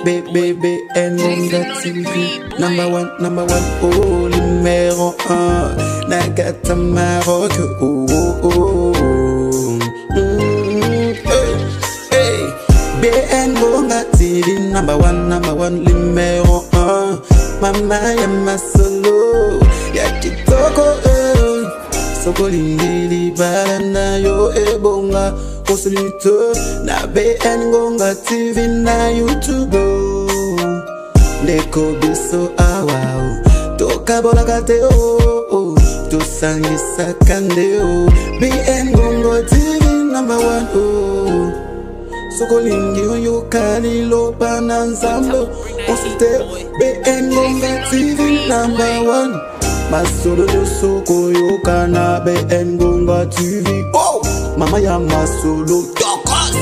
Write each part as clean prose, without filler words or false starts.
BBN TV. Number one, oh, numéro 1. Nagata Maroc, oh, oh, oh. Hey, BN Gonga TV. Number one, numéro 1. Mama ya masolo, ya kitoko, soko lingili balana yo ebonga. Consulite na BN Gonga TV na YouTube. Ndeko biso awao toka bola kate oh to sangisa kande oh. BN Gonga TV number 1 oh. Soko lingi yo kali lo pananzambo. Consulite BN Gonga TV number 1. Masolo yo soko yo kana BN Gonga TV oh. Mama ya masolo tokos.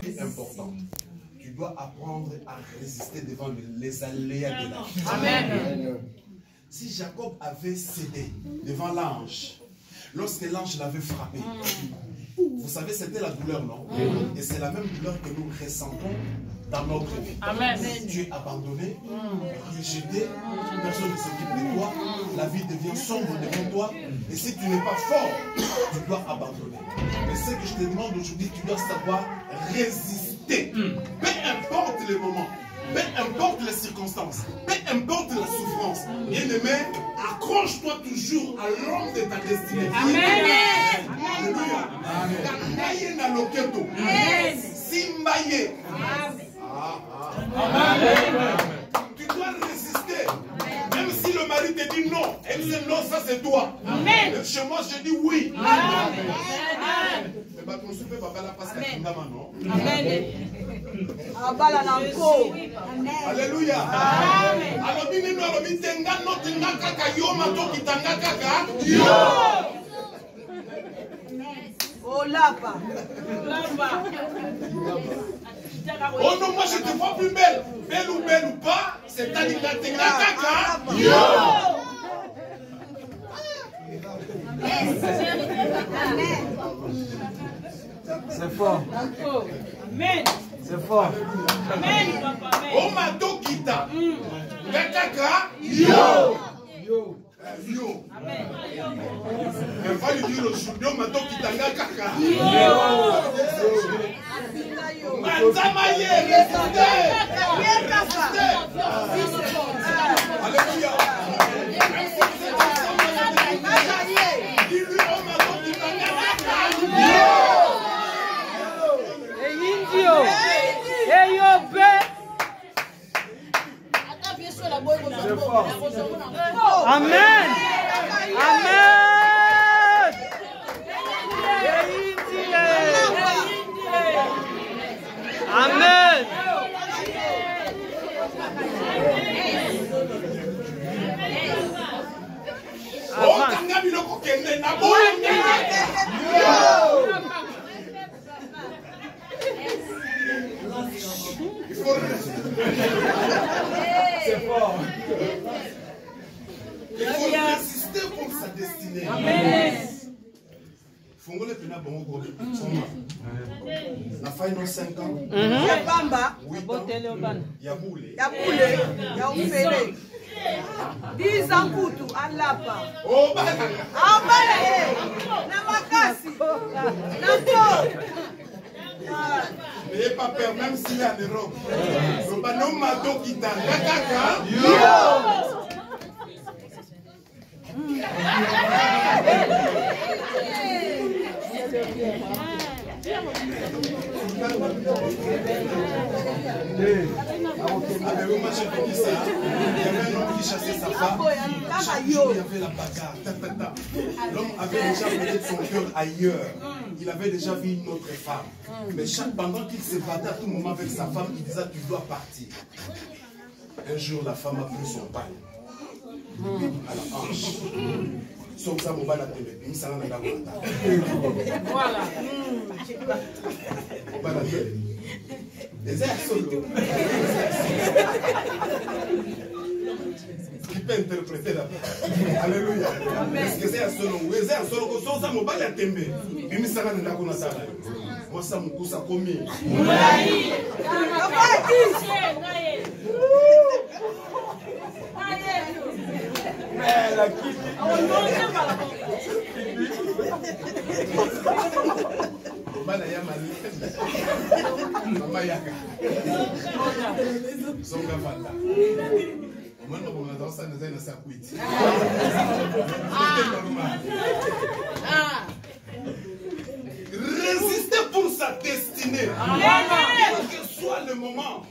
C'est important. Tu dois apprendre à résister devant les aléas de la vie. Amen. Si Jacob avait cédé devant l'ange, lorsque l'ange l'avait frappé, vous savez, c'était la douleur, non? Et c'est la même douleur que nous ressentons dans notre vie. Amen. Tu es abandonné, rejeté, personne ne s'occupe de toi, la vie devient sombre devant toi, et si tu n'es pas fort, tu dois abandonner. Mais ce que je te demande aujourd'hui, tu dois savoir résister. Peu importe les moments, peu importe les circonstances, peu importe la souffrance. Bien-aimé, accroche-toi toujours à l'homme de ta destinée. Amen. Alléluia. Amen. Na loketo. Simbaye. Amen. Tu dois résister. Même si le mari te dit non, elle dit non, ça c'est toi. Amen. Chez moi, je dis oui. Amen. Mais bah, ton souper va pas la passer à Kindama, non? Amen. Alléluia. Amen. Alors, dis nous, alors, dis tenga no tenga kaka yo mato kitanga kaka yo. Oh lapa. Oh non, moi je te vois plus belle. Belle ou pas, c'est Tanika Tenga Kaka. Yo! C'est fort. Amen. C'est fort. Amen, papa. Oh mato kita. Kaka. Yo! Yo! Yo! Amen. Il va lui dire aujourd'hui, oh mato kita kaka. Yo! Manzamaye, résistez! Alléluia! Dis-lui, oh mato kita kaka. Indio! Amen! Amen! Amen! Oh, Tangami le kokende na bo. Il faut C'est fort. Il faut résister pour sa destinée. Amen. Fongole pena bongo gobe. La final 5 ans. Ya bamba. 8 ans. Ya boule. Ya boule. Ya ufele. 10 ans kutu alapa. Oh bala. Abala na makasi. Na ko. N'ayez pas peur, même s'il est en Europe. Le banon mato qui t'a kaka. Moi je te dis ça, il y avait un homme qui chassait sa femme, chaque jour il y avait la bagarre, l'homme avait déjà peut-être son cœur ailleurs, il avait déjà vu une autre femme, mais pendant qu'il se battait à tout moment avec sa femme, il disait tu dois partir. Un jour la femme a pris son pain à la hanche. Sauf ça, mon bala télé, il s'en a voilà. Bala télé. Les airs solo. qui peut interpréter là-bas. Alléluia. Est-ce que c'est un solo? Oui, c'est un solo. Quand ça m'a pas la tembe. Et mi sanga nda kuna sala. Moi ça me cousa komi. Mais la qui Bana ya mali. Mama yaka. Songa fata. Mwana kwa madrasa na zaina saa kuiti. Résister pour sa destinée. Quel que soit le moment,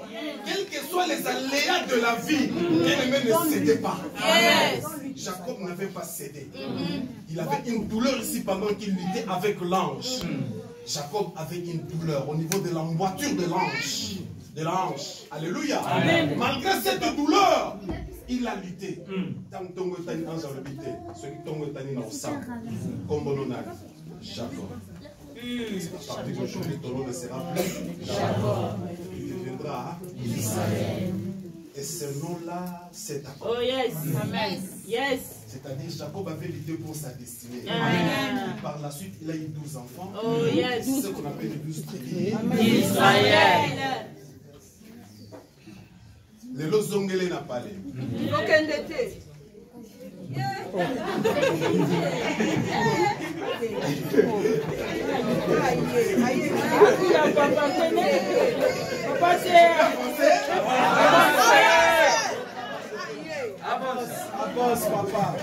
quels que soient les aléas de la vie, bien-aimé, ne cédez pas. Jacob n'avait pas cédé. Il avait une douleur ici pendant qu'il luttait avec l'ange. Jacob avait une douleur au niveau de l'emboîture de l'ange. De l'ange. Alléluia. Amen. Malgré cette douleur, il a lutté. Tant que Tongo Tani ange a lutté, ceux qui Tongo Tani n'ont sang, comme Bononag, Jacob. À partir d'aujourd'hui, ton nom ne sera plus Jacob. Il deviendra Israël. Et ce nom-là, c'est accompli. Oh yes. Amen. Yes. C'est-à-dire Jacob avait lutté pour sa destinée. Amen. Par la suite, il a eu 12 enfants. Oh yes. Ce qu'on appelle les 12 tribus Israël. Les Lozongele n'a pas les. Aucun d'été. avance, papa.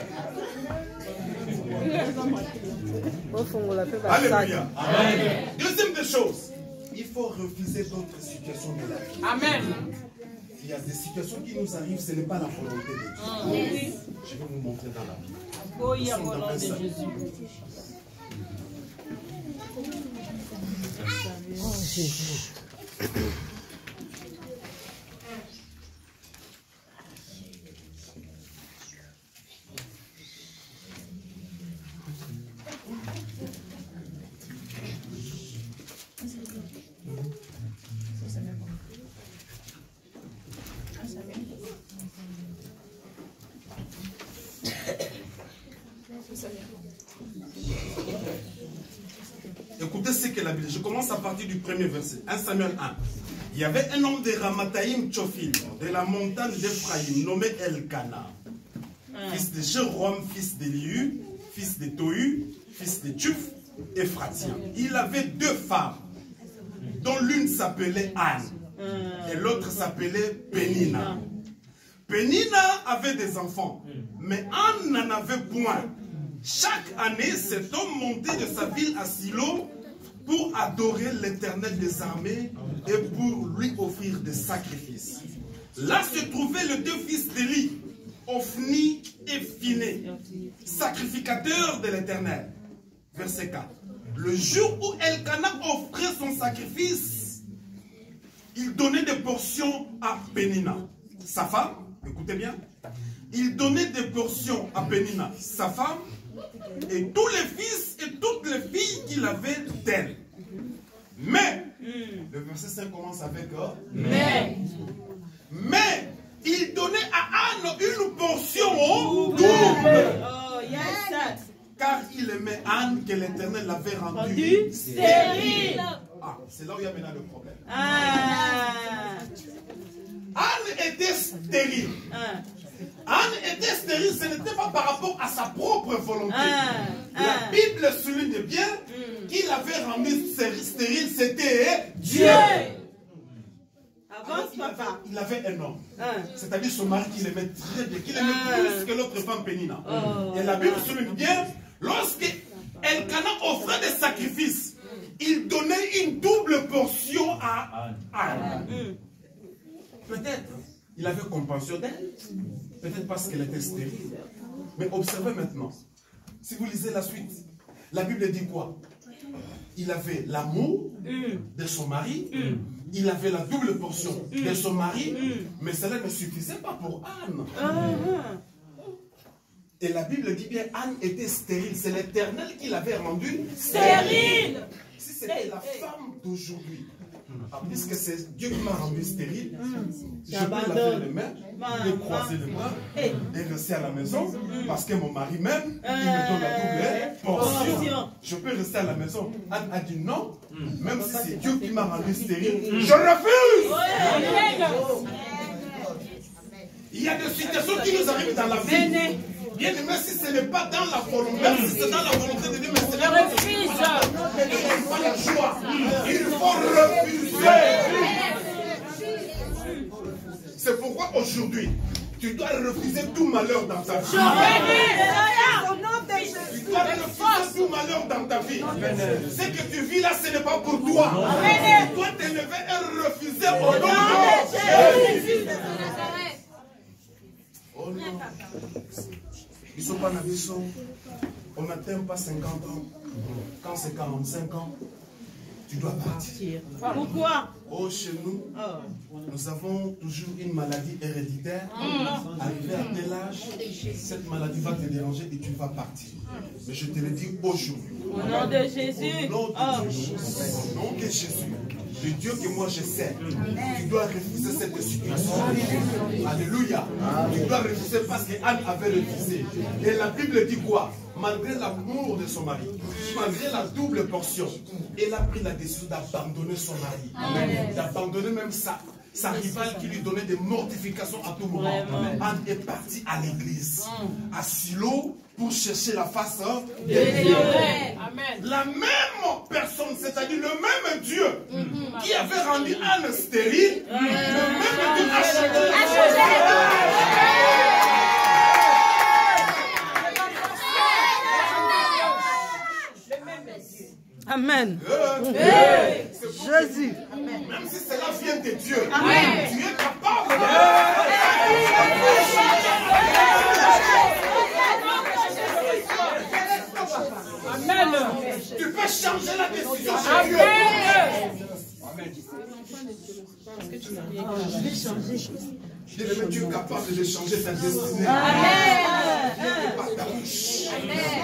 Alléluia. Amen. Deuxième des choses, il faut refuser d'autres situations de la vie. Amen. Il y a des situations qui nous arrivent, ce n'est pas la volonté de Dieu. Je vais vous montrer dans la Bible. Oh, il y a la volonté de Jésus. Oh, Jésus. Écoutez ce que la Bible dit. Je commence à partir du premier verset. 1 Samuel 1. Il y avait un homme de Ramathaïm Tchophil, de la montagne d'Ephraïm, nommé Elkana, fils de Jéroam, fils d'Elihu, fils de Tohu, fils de Tchuf, Ephratien. Il avait deux femmes, dont l'une s'appelait Anne et l'autre s'appelait Pénina. Pénina avait des enfants, mais Anne n'en avait point. Chaque année, cet homme montait de sa ville à Silo pour adorer l'Éternel des armées et pour lui offrir des sacrifices. Là se trouvaient les deux fils d'Élie, Ophni et Phiné, sacrificateurs de l'Éternel. Verset 4. Le jour où Elkana offrait son sacrifice, il donnait des portions à Pénina, sa femme. Écoutez bien. Il donnait des portions à Pénina, sa femme, et tous les fils et toutes les filles qu'il avait d'elle. Mais, le verset 5 commence avec mais il donnait à Anne une portion double. Oh, yes. Car il aimait Anne que l'Éternel l'avait rendue stérile. Ah, c'est là où il y a maintenant le problème. Ah. Anne était stérile. Anne était stérile, ce n'était pas par rapport à sa propre volonté. La Bible souligne bien qu'il avait rendu stérile, c'était Dieu. Avance, papa. Il avait un homme, c'est-à-dire son mari qu'il aimait très bien, qu'il aimait plus que l'autre femme Pénina. Et la Bible souligne bien, lorsque Elkana offrait des sacrifices, il donnait une double portion à Anne. Peut-être il avait compassion d'elle, peut-être parce qu'elle était stérile. Mais observez maintenant, si vous lisez la suite, la Bible dit quoi? Il avait l'amour de son mari, il avait la double portion de son mari, mais cela ne suffisait pas pour Anne. Et la Bible dit bien, Anne était stérile, c'est l'Éternel qui l'avait rendue stérile. Si c'était la femme d'aujourd'hui, Puisque c'est Dieu qui m'a rendu stérile, je peux laver les mains, et croiser les bras et rester à la maison parce que mon mari même, il me donne la double portion. Je peux rester à la maison. Anne a dit non, même si c'est Dieu qui m'a rendu stérile, je refuse. Il y a des situations qui nous arrivent dans la vie. Bien aimé, si ce n'est pas dans la volonté, si c'est dans la volonté de Dieu, mais c'est dans la volonté. Il n'y a pas la joie. Il faut refuser. C'est pourquoi aujourd'hui, tu dois refuser tout malheur dans ta vie. Tu dois refuser tout malheur dans ta vie. Ce que tu vis là, ce n'est pas pour toi. Tu dois t'élever et refuser au nom de Jésus. Oh non. Ils ne sont pas dans les sons. On n'atteint pas 50 ans. Quand c'est 45 ans, tu dois partir. Pourquoi? Oh, chez nous, nous avons toujours une maladie héréditaire. Arrivé à tel âge, cette maladie va te déranger et tu vas partir. Mais je te le dis aujourd'hui. Au nom de Jésus. Au nom de Jésus. Au nom de Jésus. Le Dieu que moi je sais, tu dois refuser cette situation. Alléluia. Tu dois refuser parce qu'Anne avait refusé. Et la Bible dit quoi? Malgré l'amour de son mari, malgré la double portion, elle a pris la décision d'abandonner son mari. D'abandonner même sa rivale qui lui donnait des mortifications à tout moment. Anne est partie à l'église, à Silo, pour chercher la face de Dieu. La même personne, c'est-à-dire le même Dieu qui avait rendu Anne stérile, le même Dieu a changé la Amen. Jésus. Même si cela vient de Dieu, tu es capable Tu peux changer la décision chez Dieu. Je vais changer. Tu es capable de changer ta destinée. Par ta bouche,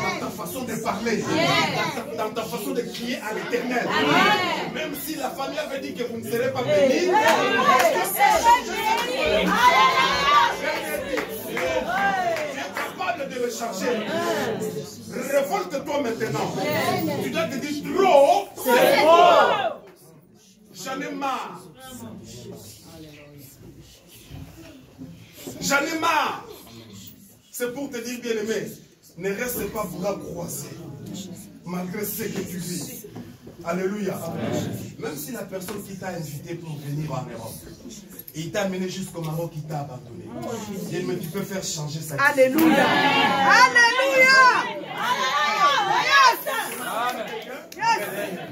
dans ta façon de parler, dans ta façon de crier à l'Éternel. Même si la famille avait dit que vous ne serez pas bénis, tu es capable de le changer. Révolte-toi maintenant. Tu dois te dire trop, c'est trop. J'en ai marre. J'en ai marre. C'est pour te dire, bien-aimé, ne reste pas bras croisés, malgré ce que tu vis. Alléluia. Même si la personne qui t'a invité pour venir en Europe, il t'a amené jusqu'au Maroc, il t'a abandonné. Mais tu peux faire changer sa vie. Alléluia. Alléluia.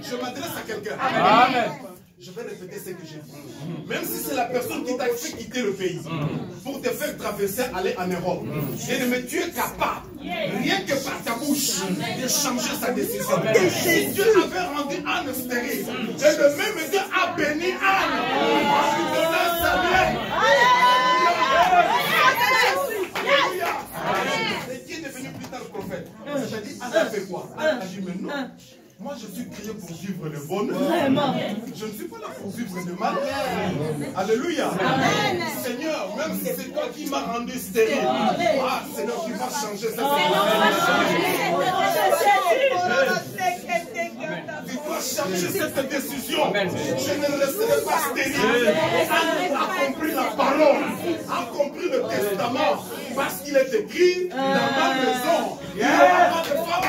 Je m'adresse à quelqu'un. Amen. Je vais répéter ce que j'ai dit. Même si c'est la personne qui t'a fait quitter le pays pour te faire traverser, aller en Europe, mais tu es capable, rien que par ta bouche, de changer sa décision. Si Dieu avait rendu Anne stérile, et le même Dieu a béni Anne en lui donnant sa mère. Et qui est devenu plus tard prophète? C'est-à-dire, Anne a fait quoi? Anne a dit, mais non. Moi, je suis créé pour vivre le bonheur. Je ne suis pas là pour vivre le mal. Alléluia. Amen. Seigneur, même si c'est toi qui m'as rendu stérile, Seigneur, tu vas changer cette tu dois changer cette décision. Je ne resterai pas stérile. Anne a compris la parole, a compris le testament, parce qu'il est écrit dans ma maison. Il n'y aura pas de femme.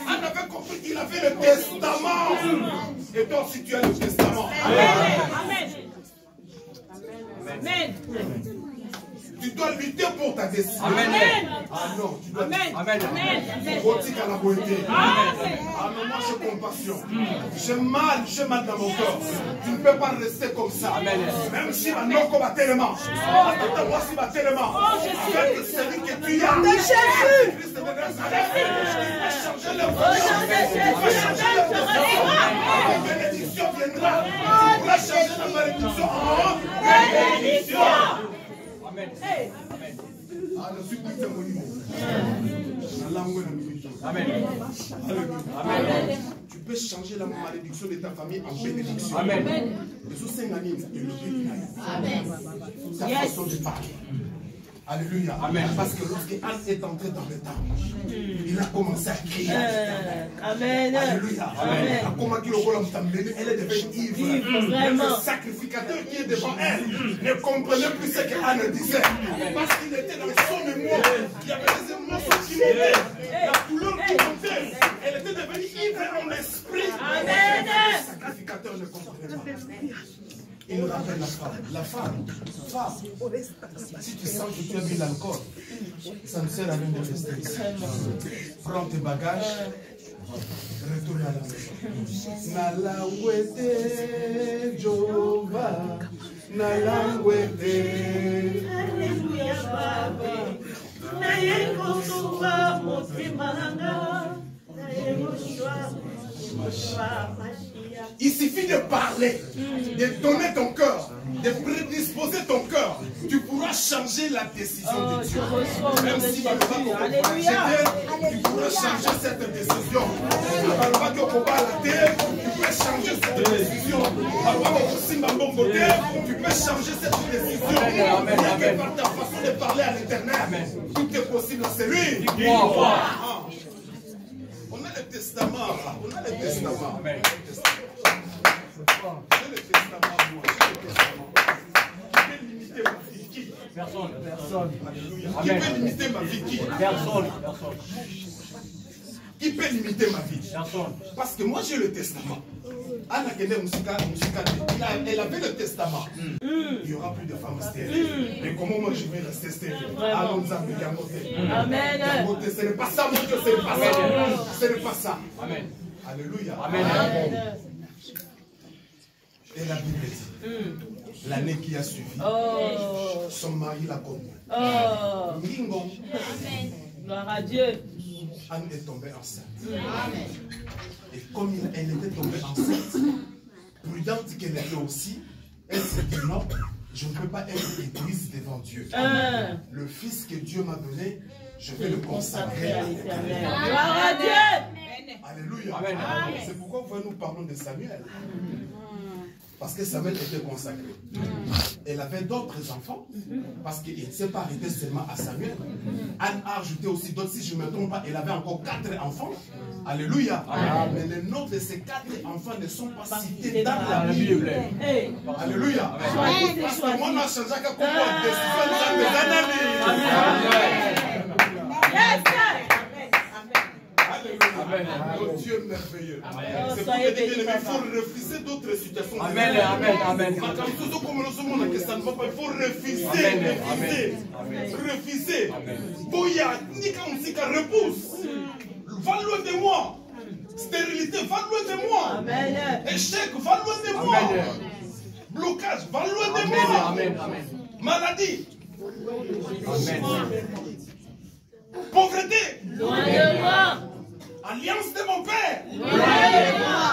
Anne avait compris qu'il avait le testament. Et toi aussi tu as le testament. Amen. Amen. Tu dois lutter pour ta destinée. Amen. Ah non, tu dois. Amen. Amen. À la beauté. Ah non, moi j'ai compassion. J'ai mal dans mon corps. Tu ne peux pas rester comme ça. Même si ma non va tellement. Attends, moi si va tellement. Avec celui que tu as. De Jésus. Christ de Nazareth. Il va changer le monde. Il va changer le monde. La bénédiction viendra. Il va changer la malédiction en bénédiction. Amen. Amen. Amen. Tu peux changer la malédiction de ta famille en bénédiction. Amen. Ta façon de parler. Alléluia. Amen. Parce que lorsque Anne est entré dans le temple, il a commencé à crier. Amen. Alléluia. Amen. Elle est devenue ivre. Le sacrificateur qui est devant elle ne comprenait plus ce qu'Anne disait. Parce qu'il était dans son mémoire. Il y avait des émotions qui montaient. La couleur qui montait. Elle était devenue ivre en esprit. Amen. Le sacrificateur ne comprenait pas. Il nous rappelle la femme. Si tu sens que tu as bu l'alcool, ça ne sert à rien de rester ici. Prends tes bagages, retourne à la maison. Nalawete Jova, Nalawete. Alléluia, Baba. Nayekosuka motimalanga. Nayekosuka. Il suffit de parler, de donner ton cœur, de prédisposer ton cœur. Tu pourras changer la décision de Dieu. Même si tu pourras changer cette décision. Tu peux changer cette décision. Tu peux changer cette décision. Rien que par ta façon de parler à l'Éternel, tout est possible à celui qui croit. On a le testament. On a le testament. Amen. J'ai le testament, moi. J'ai le testament. Qui peut limiter ma vie? Qui? Personne. Alléluia. Qui peut limiter ma vie? Qui? Personne. Qui peut limiter ma vie? Personne. Parce que moi j'ai le testament. Anna Kende Moussika, elle avait le testament. Il n'y aura plus de femmes stériles. Mais comment moi je vais rester stérile? Allons Amen. Ce n'est pas ça, mon Dieu, ce n'est pas ça. Ce n'est pas ça. Amen. Alléluia. Amen. Et la Bible dit, l'année qui a suivi, son mari l'a connue. Ngingon. Gloire à Dieu. Anne est tombée enceinte. Et comme elle était tombée enceinte, prudente qu'elle était aussi, elle s'est dit non, je ne peux pas être égoïste devant Dieu. Le fils que Dieu m'a donné, je vais le consacrer à l'Éternel. Gloire à Dieu. Alléluia. C'est pourquoi nous parlons de Samuel. Parce que Samuel était consacré. Elle avait d'autres enfants, parce qu'il ne s'est pas arrêté seulement à Samuel. Anne a ajouté aussi d'autres, si je ne me trompe pas, elle avait encore 4 enfants. Alléluia. Mais les noms de ces 4 enfants ne sont pas cités dans la Bible. Alléluia. Parce que moi, on a changé à quoi décision dans les analyses. Oh Dieu merveilleux. C'est pour te dire qu'il faut refuser d'autres situations. Amen. Il faut refuser. Boya, Nika Msika, repousse. Va loin de moi. Stérilité, va loin de moi. Échec, va loin de moi. Blocage, va loin de moi. Maladie. Pauvreté. Loin de moi. Alliance de mon père. Loin de moi.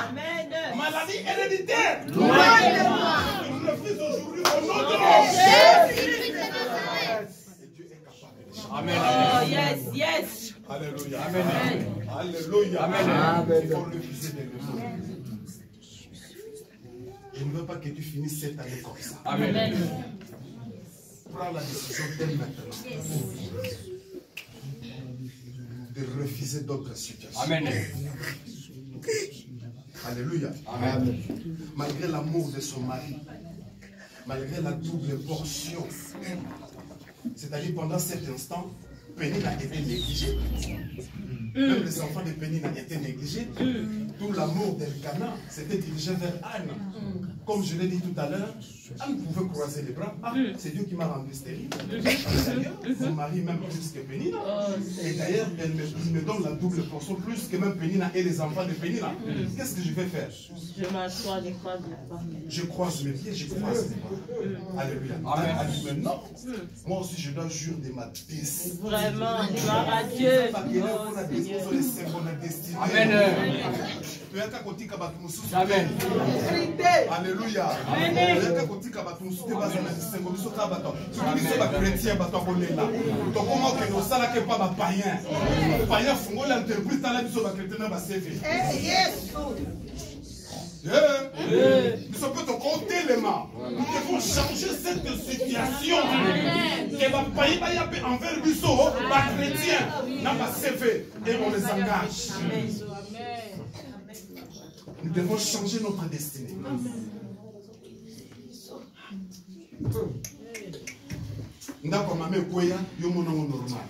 Maladie héréditaire. Loin de moi. Je refuse aujourd'hui au nom de Jésus. Et Dieu est capable de changer. Amen. Oh, yes. Alléluia. Amen. Alléluia. Amen. Il faut refuser des leçons. Je ne veux pas que tu finisses cette année comme ça. Amen. Prends la décision dès maintenant de refuser d'autres situations. Amen. Alléluia. Amen. Malgré l'amour de son mari, malgré la double portion, c'est-à-dire pendant cet instant, Pénina a été négligée. Même les enfants de Pénina étaient négligés. Tout l'amour d'Elkana s'était dirigé vers Anne. Comme je l'ai dit tout à l'heure, Anne pouvait croiser les bras. Ah, c'est Dieu qui m'a rendu stérile. D'ailleurs, mon mari même plus que Pénina. Et d'ailleurs, il me donne la double portion plus que même Pénina et les enfants de Pénina. Qu'est-ce que je vais faire? Je m'assois, je croise les pas. Je croise mes pieds, je croise les bras. Alléluia. Amen. Elle dit maintenant, moi aussi je dois jurer de ma destinée. Vraiment, gloire à Dieu. Amen. Amen. Alléluia. Nous sommes de côté les mains. Nous devons changer cette situation. Que va payer envers Busso, les chrétiens, n'a pas CV et on les engage. Nous devons changer notre destinée. Ndako mame koya yo mona normal.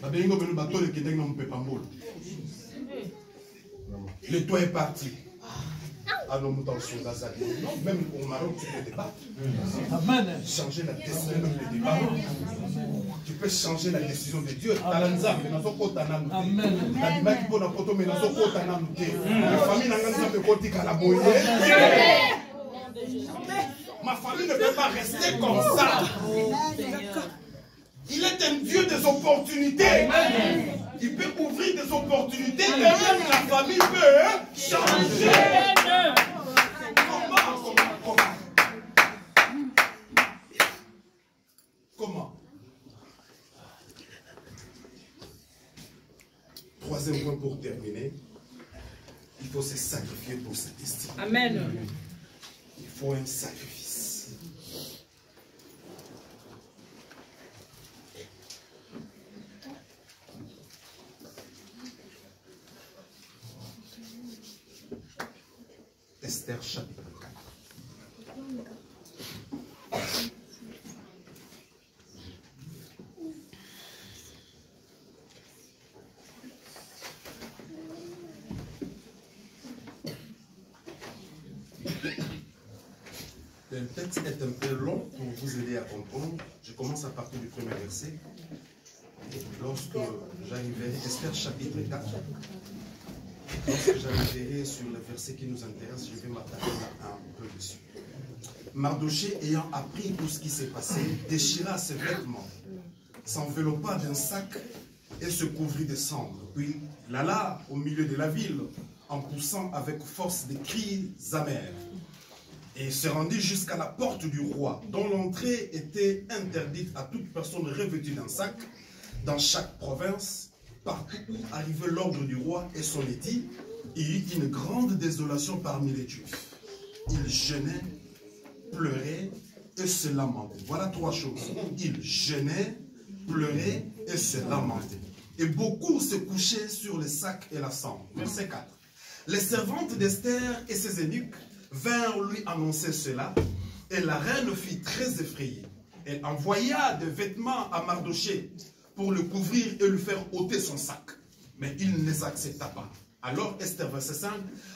Ba bengo belo bateau le kideng na mpepa mbolo. Le toit est parti. Alors, même au Maroc, tu peux débattre. Amen. Changer la destinée, même le débat. Tu peux changer la décision de Dieu. Amen. Ma famille ne peut pas rester comme ça. Il est un Dieu des opportunités. Il peut ouvrir des opportunités et même la famille peut changer. Comment? Troisième point pour terminer. Il faut se sacrifier pour sa destinée. Amen. Il faut un sacrifice. Esther chapitre 4. Le texte est un peu long pour vous aider à comprendre. Je commence à partir du premier verset. Et lorsque j'arriverai, Esther chapitre 4, lorsque j'arriverai sur le verset qui nous intéresse, je vais m'attarder un peu dessus. Mardoché, ayant appris tout ce qui s'est passé, déchira ses vêtements, s'enveloppa d'un sac et se couvrit de cendres. Puis il alla au milieu de la ville en poussant avec force des cris amers. Et se rendit jusqu'à la porte du roi, dont l'entrée était interdite à toute personne revêtue d'un sac, dans chaque province, partout où arrivait l'ordre du roi et son édit, il y eut une grande désolation parmi les Juifs. Ils jeûnaient, pleuraient et se lamentaient. Voilà trois choses. Ils jeûnaient, pleuraient et se lamentaient. Et beaucoup se couchaient sur les sacs et la cendre. Verset 4. Les servantes d'Esther et ses eunuques vinrent lui annoncer cela, et la reine fut très effrayée. Elle envoya des vêtements à Mardoché pour le couvrir et lui faire ôter son sac. Mais il ne les accepta pas. Alors Esther, verset 5,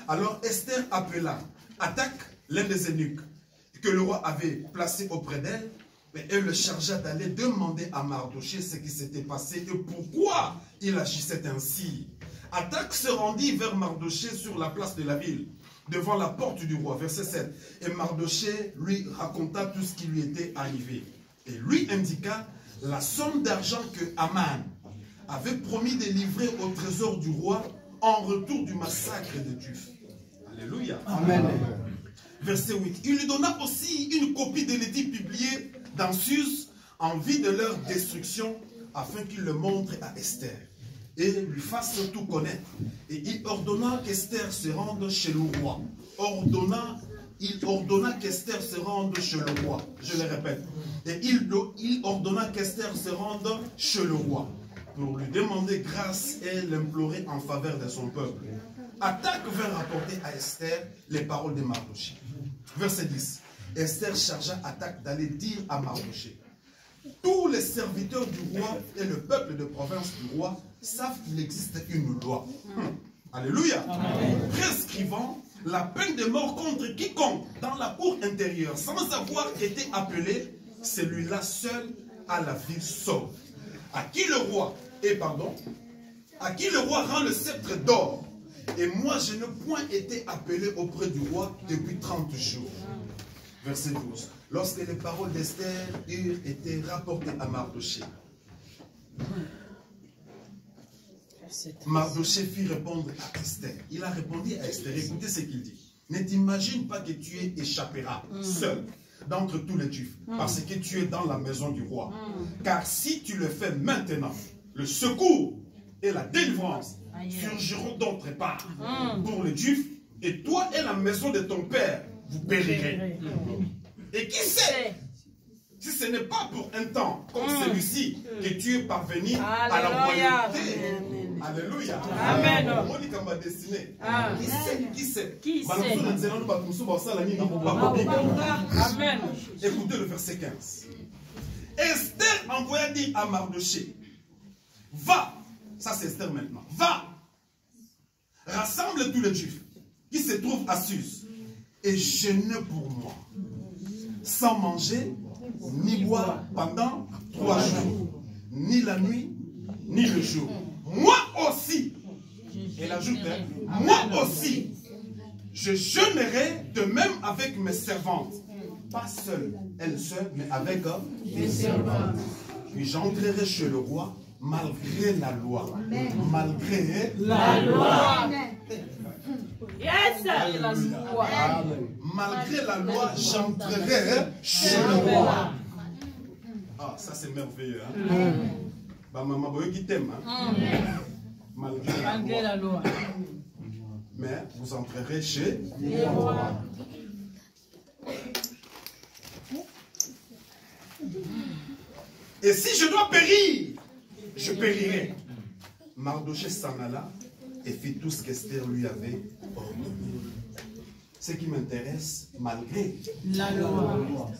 alors Esther appela Attaque, l'un des eunuques, que le roi avait placé auprès d'elle, mais elle le chargea d'aller demander à Mardoché ce qui s'était passé et pourquoi il agissait ainsi. Attaque se rendit vers Mardoché sur la place de la ville, devant la porte du roi. Verset 7. Et Mardoché lui raconta tout ce qui lui était arrivé. Et lui indiqua la somme d'argent que Haman avait promis de livrer au trésor du roi en retour du massacre des Juifs. Alléluia. Amen. Verset 8. Il lui donna aussi une copie de l'édit publié dans Suse en vue de leur destruction, afin qu'il le montre à Esther et lui fasse tout connaître. Et il ordonna qu'Esther se rende chez le roi. Il ordonna qu'Esther se rende chez le roi. Je le répète. Et il ordonna qu'Esther se rende chez le roi pour lui demander grâce et l'implorer en faveur de son peuple. Attaque vint rapporter à Esther les paroles de Mardoché. Verset 10. Esther chargea Attaque d'aller dire à Mardoché: tous les serviteurs du roi et le peuple de province du roi savent qu'il existe une loi. Alléluia. Amen. Prescrivant la peine de mort contre quiconque dans la cour intérieure, sans avoir été appelé, celui-là seul a la vie sauve. À qui le roi rend le sceptre d'or. Et moi, je n'ai point été appelé auprès du roi depuis 30 jours. Verset 12. Lorsque les paroles d'Esther eurent été rapportées à Mardoché, Mardoché fit répondre à Esther. Il a répondu à Esther. Écoutez ce qu'il dit. Ne t'imagine pas que tu échapperas seul d'entre tous les Juifs, parce que tu es dans la maison du roi. Car si tu le fais maintenant, le secours et la délivrance surgiront d'autre part pour les Juifs, et toi et la maison de ton père, vous périrez. Et qui sait, si ce n'est pas pour un temps comme celui-ci que tu es parvenu à la royauté. Alléluia. Amen. Qui sait? Amen. Écoutez le verset 15. Esther envoya dire à Mardoché, va, ça c'est Esther maintenant, va, rassemble tous les Juifs qui se trouvent à Suse et jeûne pour moi, sans manger ni boire pendant 3 jours, ni la nuit, ni le jour. Moi aussi, elle ajoute, moi aussi, je jeûnerai de même avec mes servantes. Pas seule, elle seule, mais avec mes servantes. Puis j'entrerai chez le roi malgré la loi. Malgré la loi. Yes. Malgré la loi, j'entrerai chez le roi. Ah, ça c'est merveilleux. Hein? Bah, maman, qui t'aime. Hein? Malgré la loi. Mais vous entrerez chez le roi. Et si je dois périr, je périrai. Mardoché s'en alla et fit tout ce qu'Esther lui avait ordonné. Ce qui m'intéresse, malgré la loi.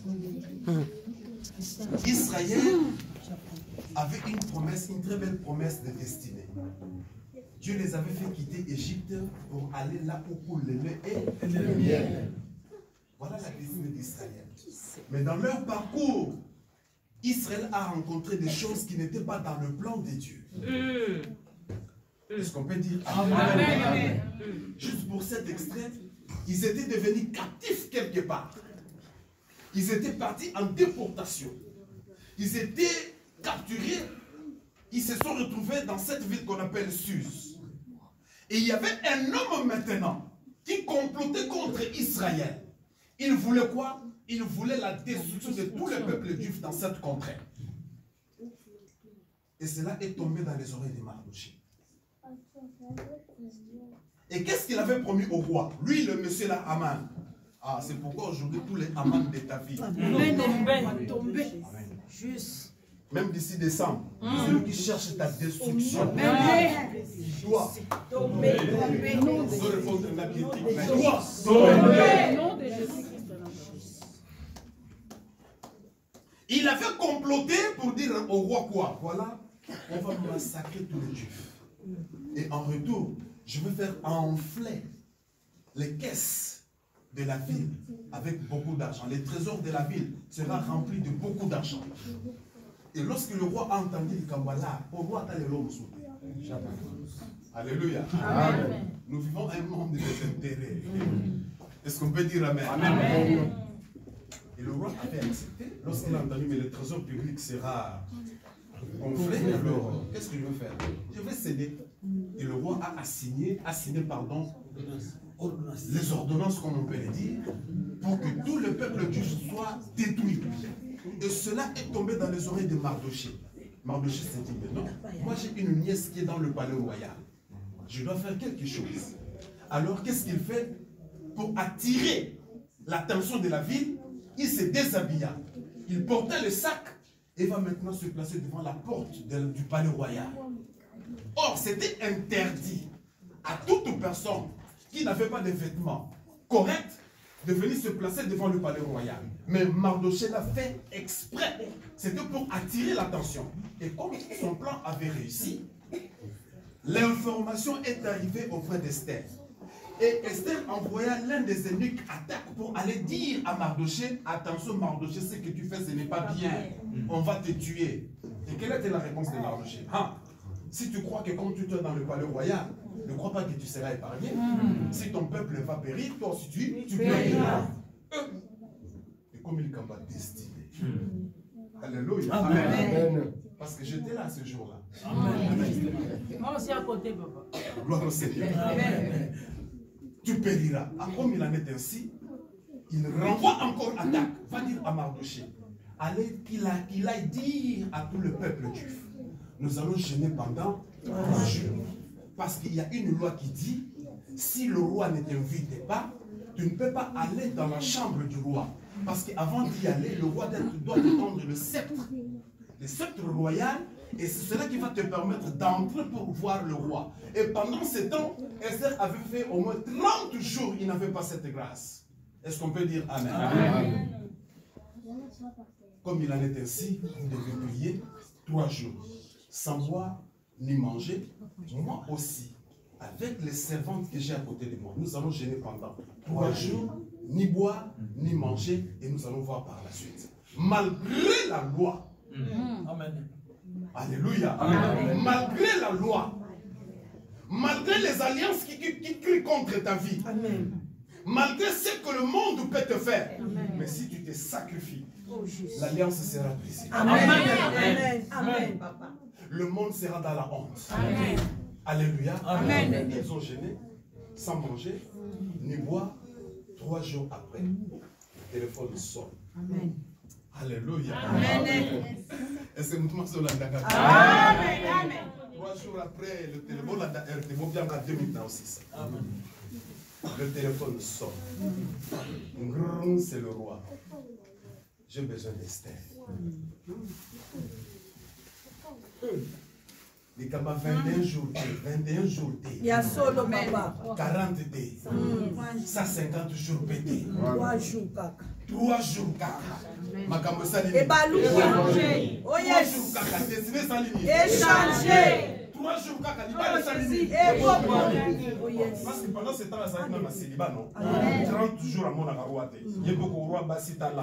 Israël avait une promesse, une très belle promesse de destinée. Dieu les avait fait quitter Égypte pour aller là où coule le lait et le miel. Voilà la destinée d'Israël. Mais dans leur parcours, Israël a rencontré des choses qui n'étaient pas dans le plan de Dieu. Est-ce qu'on peut dire Amen? Juste pour cet extrait, ils étaient devenus captifs quelque part. Ils étaient partis en déportation. Ils étaient capturés. Ils se sont retrouvés dans cette ville qu'on appelle Suse. Et il y avait un homme maintenant qui complotait contre Israël. Il voulait quoi? Il voulait la destruction de tous les peuples juifs dans cette contrée. Et cela est tombé dans les oreilles de Mardoché. Et qu'est-ce qu'il avait promis au roi? Lui, le monsieur là, Aman. Ah, c'est pourquoi aujourd'hui tous les Aman de ta vie. Juste. Même d'ici décembre, celui qui cherche ta destruction. Toi. Tomber. Il avait comploté pour dire au roi quoi? Voilà, on va massacrer tous les Juifs. Et en retour, je vais faire enfler les caisses de la ville avec beaucoup d'argent. Les trésors de la ville sera rempli de beaucoup d'argent. Et lorsque le roi a entendu le Kambala, au roi a l'homme sauté. Alléluia. Amen. Nous vivons un monde de désintérêt. Est-ce qu'on peut dire Amen? Amen. Et le roi avait accepté. Lorsqu'il a entendu, mais le trésor public sera gonflé, alors qu'est-ce que je vais faire? Je vais céder. Et le roi a assigné les ordonnances, comme on peut les dire, pour que tout le peuple juif soit détruit. Et cela est tombé dans les oreilles de Mardoché. Mardoché s'est dit, mais non, moi j'ai une nièce qui est dans le palais royal. Je dois faire quelque chose. Alors qu'est-ce qu'il fait? Pour attirer l'attention de la ville, il se déshabilla. Il portait le sac et va maintenant se placer devant la porte du palais royal. Or, c'était interdit à toute personne qui n'avait pas de vêtements corrects de venir se placer devant le palais royal. Mais Mardoché l'a fait exprès. C'était pour attirer l'attention. Et comme son plan avait réussi, l'information est arrivée auprès d'Esther. Et Esther envoya l'un des eunuques attaque pour aller dire à Mardoché, attention Mardoché, ce que tu fais ce n'est pas bien, on va te tuer. Et quelle était la réponse de Mardoché? Si tu crois que quand tu es dans le palais royal, ne crois pas que tu seras épargné. Si ton peuple va périr, toi aussi tu périras. Et comme il va destiné. Alléluia. Amen. Parce que j'étais là ce jour-là. Moi aussi à côté, papa. Gloire au Seigneur. Tu périras. Comme il en est ainsi, il renvoie encore attaque. Va dire à Mardoché, allez qu'il aille dire à tout le peuple juif, nous allons jeûner pendant 3 jours. Parce qu'il y a une loi qui dit, si le roi ne t'invite pas, tu ne peux pas aller dans la chambre du roi. Parce qu'avant d'y aller, le roi doit te tendre le sceptre royal, et c'est cela qui va te permettre d'entrer pour voir le roi. Et pendant ce temps, Esther avait fait au moins 30 jours, il n'avait pas cette grâce. Est-ce qu'on peut dire Amen? Amen. Comme il en est ainsi, vous devez prier 3 jours, sans boire ni manger. Moi aussi, avec les servantes que j'ai à côté de moi, nous allons jeûner pendant 3 jours, ni boire, ni manger, et nous allons voir par la suite. Malgré la loi, Amen. Alléluia, Amen. Malgré la loi, malgré les alliances qui crient contre ta vie, Amen. Malgré ce que le monde peut te faire, Amen. Mais si tu te sacrifies, l'alliance sera brisée. Amen. Amen. Amen. Papa. Le monde sera dans la honte. Amen. Alléluia. Amen. Ils ont jeûné sans manger ni boire. 3 jours après, le téléphone sonne. Amen. Alléluia. Amen. Et c'est mon tour sur la Dakar. Amen. Amen. 3 jours après, le téléphone a bien à 2006. Amen. Le téléphone sonne. C'est le roi. J'ai besoin d'Esther. Les Kamba 21 jours, 21 jours. Il y a solo, papa. 40 dés. 150 jours pétés. 3 jours, kaka. 3 jours, kaka. Makambo salini. Et balou. Oh yes. 3 jours, kaka. Destiné salini. Échanger. 3 jours, kaka. Libane salini. Et oh yes. Parce que pendant ce temps, là, ça m'a célibat, non? 30 jours à mon agarroate. Il y a beaucoup de rois basita là.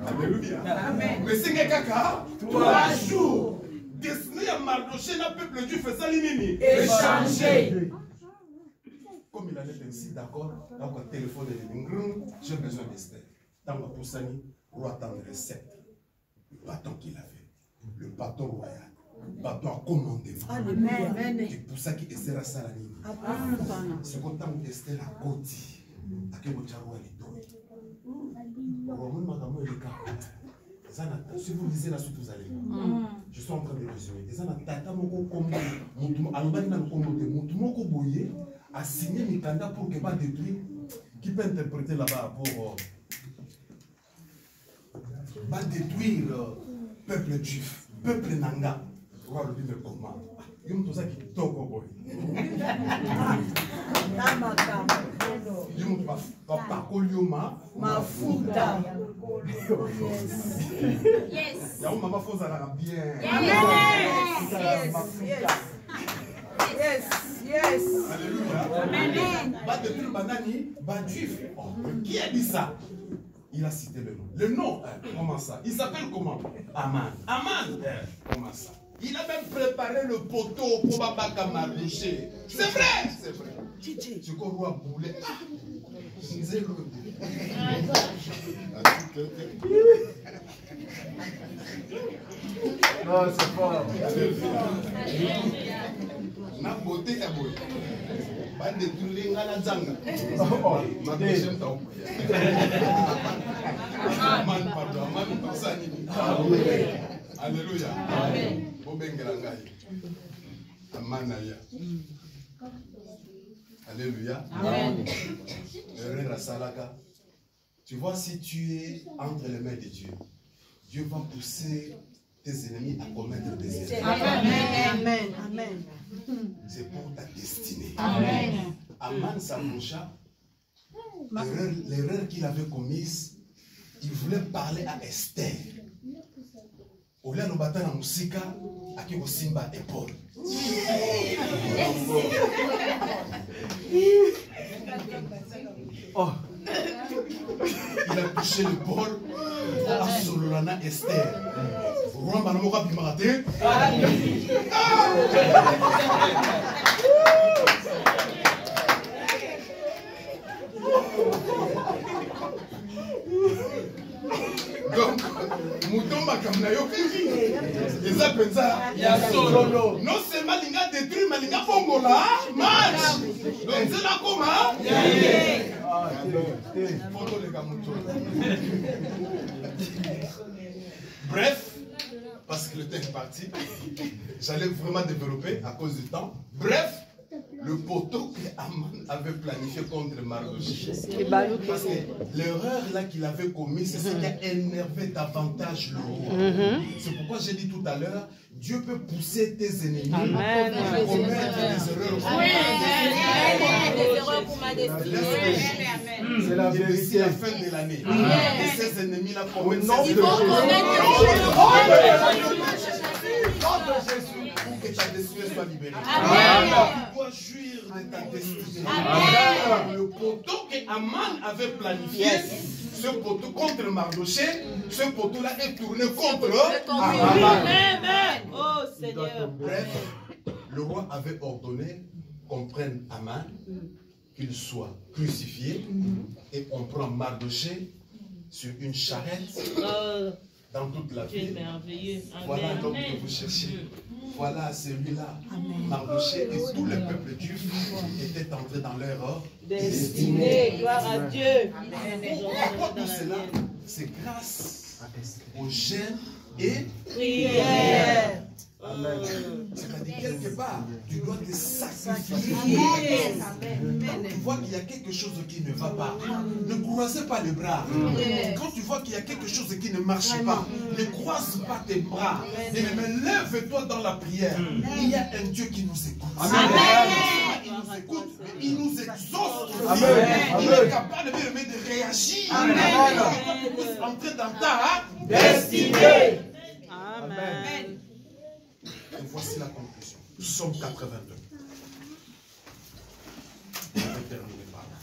Alléluia. Amen. Mais c'est kaka 3 jours. Destiné à Mardoché, le peuple du fait ça l'inimi. Échanger. Comme il en est ainsi, d'accord, donc un téléphone de j'ai besoin d'Esther. Dans la poussanie, roi attend le sceptre. Le bâton qu'il avait, le bâton royal, le bâton à commandement. Amen. C'est pour ça qu'Esther a ça la ligne. C'est quand Esther a côté, à quel moment si vous lisez la suite, vous allez voir. Je suis en train de résumer. A signé Mikanda pour que va détruire. Qui peut interpréter là-bas pour va détruire peuple juif, peuple nanga. Roi le dit comment? Il y a tout ça qui toque au boy. Papa Kolioma Mafuta. Yes. Y'a maman faut ça bien. Yes. Yes. Alléluia. Amen. Va détruire banani, va juif. Qui a dit ça? Il a cité le nom. Le nom, comment ça? Il s'appelle comment? Aman. Aman. Comment ça? Il a même préparé le poteau pour Babaka Mardoché. C'est vrai, c'est vrai. Je crois à boulet. Non, c'est fort. Na beauté est beau. Pas de tout les gars la zanga. Ma deuxième temps. Man pardon, man pasani. Alléluia. Amen. Amen. Alléluia. Amen. Tu vois, si tu es entre les mains de Dieu, Dieu va pousser tes ennemis à commettre des erreurs. Amen. Amen. C'est pour ta destinée. Amen. Aman s'approcha. L'erreur qu'il avait commise, il voulait parler à Esther. Au lieu de battre la musique, à qui Simba épaule. Oh. Il a touché le bol à Solana Esther. Rwanda n'a pas pu m'arrêter. Donc, Mutomba comme na yo kiki. Eza penza ya solo. Non seulement linga détruit mais linga fongola match. Donc c'est là comment? Foto les gars. Bref, parce que le temps est parti, j'allais vraiment développer à cause du temps. Bref, le poteau que Aman avait planifié contre Mardochée. Parce que l'erreur là qu'il avait commise, c'est ce qui a énervé davantage le roi. C'est pourquoi j'ai dit tout à l'heure, Dieu peut pousser tes ennemis à commettre des erreurs. Des erreurs pour ma destinée. C'est la vérité. D'ici la fin de l'année. Et ces ennemis-là commettent ces erreurs. Pour que ta destinée soit libérée. Tu dois jouir de ta destinée. Le poteau que Aman avait planifié, ce poteau contre Mardochée, ce poteau-là est tourné contre Aman. Oh Seigneur. Bref, le roi avait ordonné qu'on prenne Aman, qu'il soit crucifié, et on prend Mardochée sur une charrette dans toute la ville. Voilà l'homme que vous cherchez. Voilà celui-là. Mardochée et tout le peuple juif étaient entrés dans leur destinée. Gloire à Dieu. Pourquoi tout cela? C'est grâce au jeûne et prière. C'est-à-dire quelque part, tu dois te sacrifier. Quand tu vois qu'il y a quelque chose qui ne va pas, ne croisez pas les bras. Quand tu vois qu'il y a quelque chose qui ne marche pas, ne croise pas tes bras. Mais lève-toi dans la prière. Il y a un Dieu qui nous écoute. Il nous écoute, mais il nous exauce. Il est capable de réagir. Pour que tu puisses entrer dans ta destinée. Amen. Et voici la conclusion. Psaume 82. Je vais terminer par là.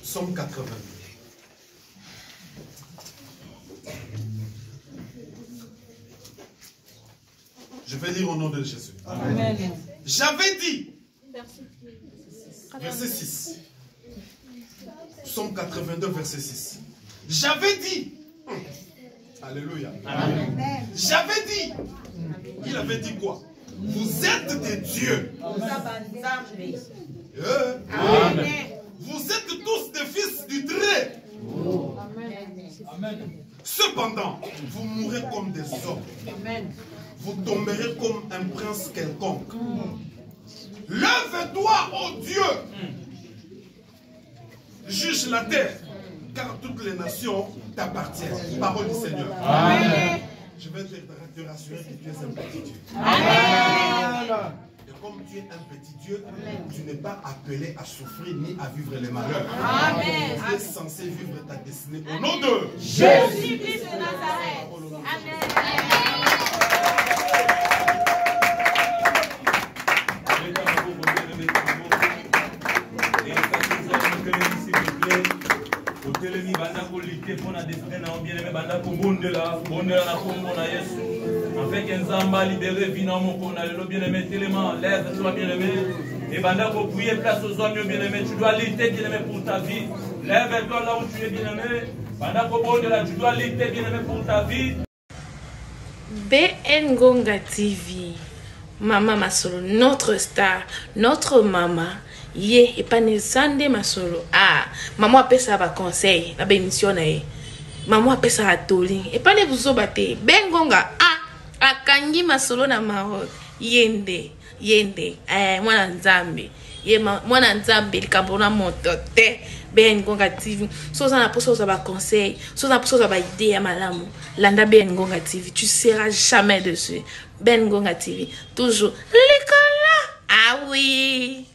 Psaume 82. Je vais lire au nom de Jésus. Amen. J'avais dit. Verset 6. Psaume 82, verset 6. J'avais dit. Alléluia. Amen. J'avais dit. Il avait dit quoi? Vous êtes des dieux. Amen. Vous êtes tous des fils du Très. Amen. Cependant, vous mourrez comme des hommes. Amen. Vous tomberez comme un prince quelconque. Lève-toi, ô Dieu, juge la terre, car toutes les nations t'appartiennent. Parole du Seigneur. Amen. Je vais te rassurer que tu es un petit Dieu. Amen. Et comme tu es un petit Dieu, tu n'es pas appelé à souffrir ni à vivre les malheurs. Amen. Tu es censé vivre ta destinée au nom de Jésus-Christ de Nazareth. Amen. Afin qu'Enzamba libéré vina mon le bien-aimé tellement lève-toi bien-aimé et banda pour prier place aux hommes bien-aimés, tu dois lutter bien-aimé pour ta vie. Lève-toi là où tu es bien-aimé, banda pour bon de là tu dois lutter bien-aimé pour ta vie. BN Ngonga TV, Maman Masolo, notre star, notre maman. Ye, et pas ne sande Masolo. Ah, maman appelle ça va conseil, la bénédiction na maman appelle ça à toli. Et pas ne vous obate. BN Ngonga, ah, akangi Masolo na Maroc. Yende, mwana nzambe. Ye mwana nzambe likabona motote. BN Ngonga TV. So ça na poso ça va conseil, so ça poso ça va idée ya malamu. Landa BN Ngonga TV, tu seras jamais dessus. BN Ngonga TV, toujours l'école là. Ah oui.